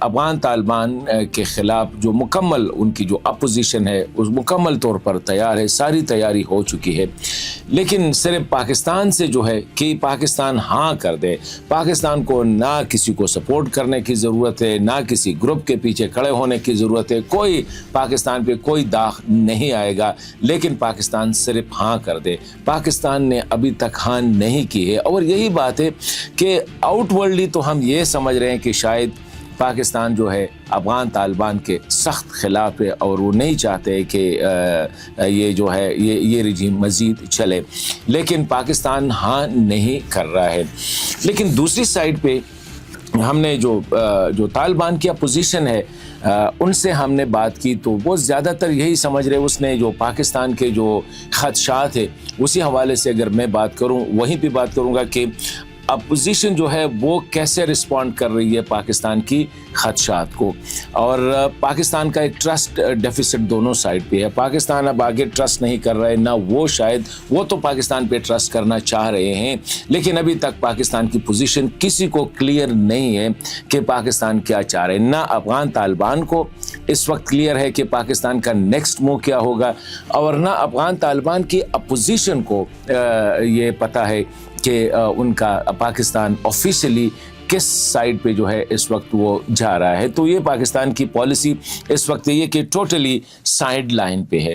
افغان طالبان کے خلاف جو مکمل ان کی جو اپوزیشن ہے اس مکمل طور پر تیار ہے، ساری تیاری ہو چکی ہے، لیکن صرف پاکستان سے جو ہے کہ پاکستان ہاں کر دے، پاکستان کو نہ کسی کو سپورٹ کرنے کی ضرورت ہے، نہ کسی گروپ کے پیچھے کھڑے ہونے کی ضرورت ہے، کوئی پاکستان پہ کوئی داغ نہیں آئے گا، لیکن پاکستان صرف ہاں کر دے۔ پاکستان نے ابھی تک ہاں نہیں کی ہے، اور یہی بات ہے کہ آؤٹ ورڈلی تو ہم یہ سمجھ رہے ہیں کہ شاید پاکستان جو ہے افغان طالبان کے سخت خلاف ہے اور وہ نہیں چاہتے کہ یہ جو ہے یہ رجیم مزید چلے، لیکن پاکستان ہاں نہیں کر رہا ہے۔ لیکن دوسری سائڈ پہ ہم نے جو طالبان کی اپوزیشن ہے ان سے ہم نے بات کی تو وہ زیادہ تر یہی سمجھ رہے، اس نے جو پاکستان کے جو خدشات ہے اسی حوالے سے اگر میں بات کروں، وہیں پہ بات کروں گا کہ اپوزیشن جو ہے وہ کیسے رسپونڈ کر رہی ہے پاکستان کی خدشات کو، اور پاکستان کا ایک ٹرسٹ ڈیفیسٹ دونوں سائڈ پہ ہے۔ پاکستان اب آگے ٹرسٹ نہیں کر رہا ہے، نہ وہ تو پاکستان پہ ٹرسٹ کرنا چاہ رہے ہیں، لیکن ابھی تک پاکستان کی پوزیشن کسی کو کلیئر نہیں ہے کہ پاکستان کیا چاہ رہے ہیں۔ نہ افغان طالبان کو اس وقت کلیئر ہے کہ پاکستان کا نیکسٹ موو کیا ہوگا، اور نہ افغان طالبان کی اپوزیشن کو یہ پتہ ہے کہ ان کا پاکستان آفیشلی کس سائڈ پہ جو ہے اس وقت وہ جا رہا ہے۔ تو یہ پاکستان کی پالیسی اس وقت یہ کہ ٹوٹلی سائیڈ لائن پہ ہے۔